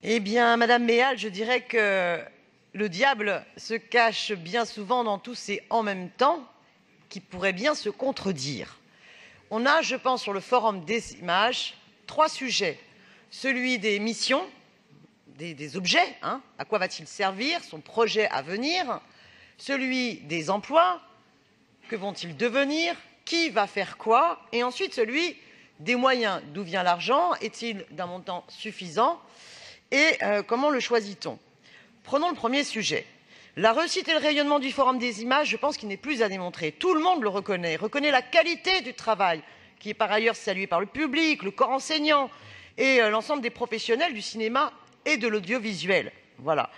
Eh bien, Madame Méal, je dirais que le diable se cache bien souvent dans tous ces en même temps qui pourraient bien se contredire. On a, je pense, sur le forum des images, 3 sujets. Celui des missions, des objets, à quoi va-t-il servir, son projet à venir. Celui des emplois, que vont-ils devenir, qui va faire quoi. Et ensuite celui des moyens, d'où vient l'argent, est-il d'un montant suffisant et comment le choisit-on? Prenons le premier sujet. La réussite et le rayonnement du Forum des images, je pense qu'il n'est plus à démontrer. Tout le monde le reconnaît la qualité du travail, qui est par ailleurs salué par le public, le corps enseignant et l'ensemble des professionnels du cinéma et de l'audiovisuel. Voilà.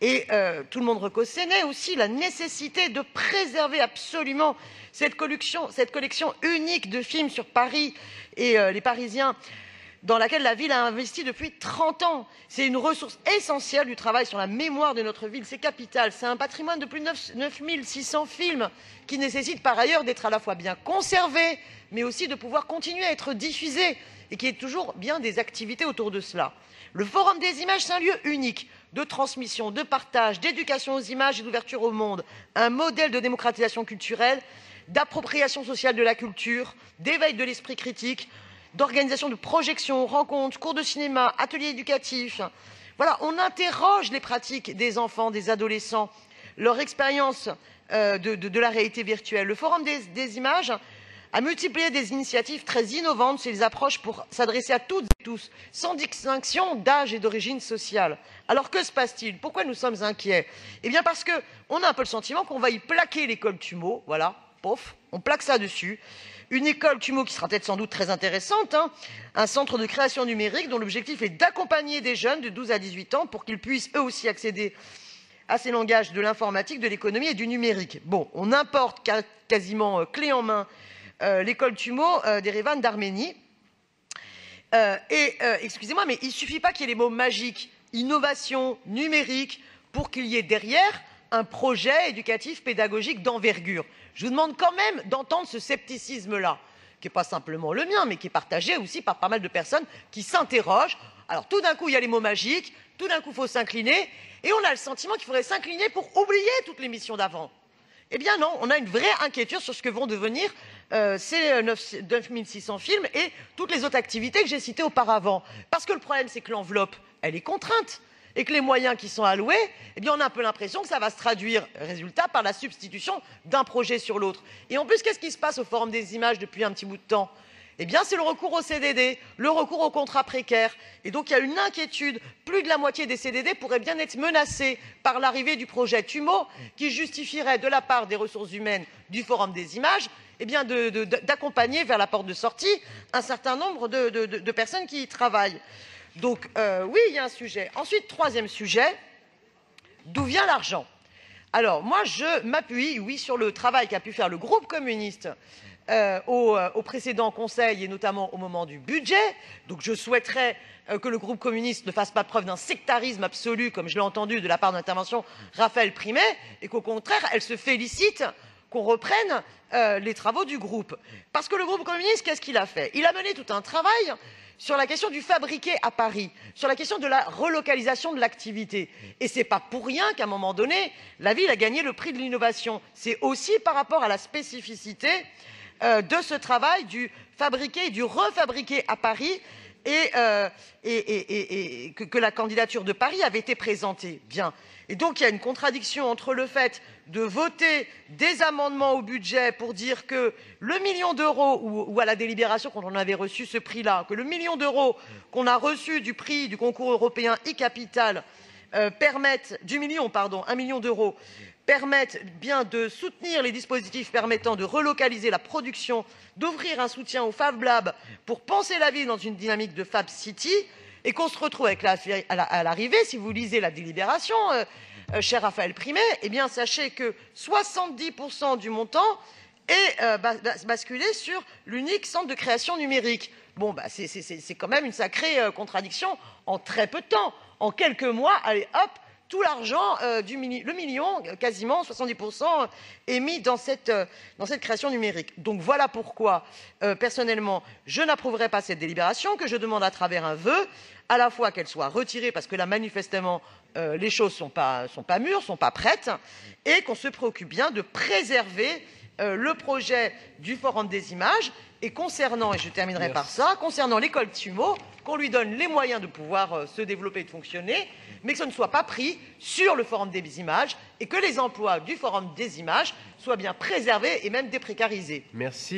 Et tout le monde reconnaît aussi la nécessité de préserver absolument cette collection unique de films sur Paris et les Parisiens, dans laquelle la ville a investi depuis 30 ans. C'est une ressource essentielle du travail sur la mémoire de notre ville. C'est capital. C'est un patrimoine de plus de 9 600 films qui nécessite par ailleurs d'être à la fois bien conservé, mais aussi de pouvoir continuer à être diffusé et qu'il y ait toujours bien des activités autour de cela. Le Forum des images, c'est un lieu unique de transmission, de partage, d'éducation aux images et d'ouverture au monde. Un modèle de démocratisation culturelle, d'appropriation sociale de la culture, d'éveil de l'esprit critique, d'organisation de projections, rencontres, cours de cinéma, ateliers éducatifs. Voilà, on interroge les pratiques des enfants, des adolescents, leur expérience de la réalité virtuelle. Le Forum des images a multiplié des initiatives très innovantes sur les approches pour s'adresser à toutes et tous, sans distinction d'âge et d'origine sociale. Alors que se passe-t-il? Pourquoi nous sommes inquiets? Eh bien parce qu'on a un peu le sentiment qu'on va y plaquer l'école Tumo, voilà, pof, on plaque ça dessus. Une école Tumo qui sera peut-être sans doute très intéressante, un centre de création numérique dont l'objectif est d'accompagner des jeunes de 12 à 18 ans pour qu'ils puissent eux aussi accéder à ces langages de l'informatique, de l'économie et du numérique. Bon, on importe quasiment clé en main l'école Tumo d'Erevan d'Arménie. Excusez-moi, mais il ne suffit pas qu'il y ait les mots magiques, innovation, numérique, pour qu'il y ait derrière un projet éducatif pédagogique d'envergure. Je vous demande quand même d'entendre ce scepticisme-là, qui n'est pas simplement le mien, mais qui est partagé aussi par pas mal de personnes qui s'interrogent. Alors tout d'un coup, il y a les mots magiques, tout d'un coup, il faut s'incliner, et on a le sentiment qu'il faudrait s'incliner pour oublier toutes les missions d'avant. Eh bien non, on a une vraie inquiétude sur ce que vont devenir ces 9 600 films et toutes les autres activités que j'ai citées auparavant. Parce que le problème, c'est que l'enveloppe, elle est contrainte. Et que les moyens qui sont alloués, eh bien, on a un peu l'impression que ça va se traduire, résultat, par la substitution d'un projet sur l'autre. Et en plus, qu'est-ce qui se passe au Forum des images depuis un petit bout de temps? Eh bien, c'est le recours au CDD, le recours au contrat précaire. Et donc, il y a une inquiétude. Plus de la moitié des CDD pourraient bien être menacés par l'arrivée du projet Tumo, qui justifierait, de la part des ressources humaines du Forum des images, eh bien, d'accompagner vers la porte de sortie un certain nombre de personnes qui y travaillent. Donc, oui, il y a un sujet. Ensuite, troisième sujet, d'où vient l'argent? Alors, moi, je m'appuie, oui, sur le travail qu'a pu faire le groupe communiste au précédent conseil et notamment au moment du budget. Donc, je souhaiterais que le groupe communiste ne fasse pas preuve d'un sectarisme absolu, comme je l'ai entendu de la part d'intervention Raphaël Primet, et qu'au contraire, elle se félicite qu'on reprenne les travaux du groupe. Parce que le groupe communiste, qu'est-ce qu'il a fait? Il a mené tout un travail sur la question du fabriqué à Paris, sur la question de la relocalisation de l'activité. Et ce n'est pas pour rien qu'à un moment donné, la ville a gagné le prix de l'innovation. C'est aussi par rapport à la spécificité de ce travail du fabriqué et du refabriqué à Paris que la candidature de Paris avait été présentée. Bien. Et donc, il y a une contradiction entre le fait de voter des amendements au budget pour dire que le million d'euros, ou à la délibération quand on avait reçu ce prix-là, que le million d'euros qu'on a reçu du prix du concours européen e-capital un million d'euros, permettent bien de soutenir les dispositifs permettant de relocaliser la production, d'offrir un soutien aux Fab Labs pour penser la ville dans une dynamique de Fab City, et qu'on se retrouve avec à l'arrivée, si vous lisez la délibération, cher Raphaël Primet, eh bien sachez que 70% du montant est basculé sur l'unique centre de création numérique. Bon, c'est quand même une sacrée contradiction en très peu de temps. En quelques mois, allez hop, tout l'argent le million, quasiment 70%, est mis dans cette création numérique. Donc voilà pourquoi, personnellement, je n'approuverai pas cette délibération, que je demande à travers un vœu, à la fois qu'elle soit retirée, parce que là, manifestement, les choses sont pas mûres, sont pas prêtes, et qu'on se préoccupe bien de préserver le projet du Forum des images. Et concernant, et je terminerai par ça, concernant l'école Tsumo, qu'on lui donne les moyens de pouvoir se développer et de fonctionner, mais que ce ne soit pas pris sur le Forum des images et que les emplois du Forum des images soient bien préservés et même déprécarisés. Merci.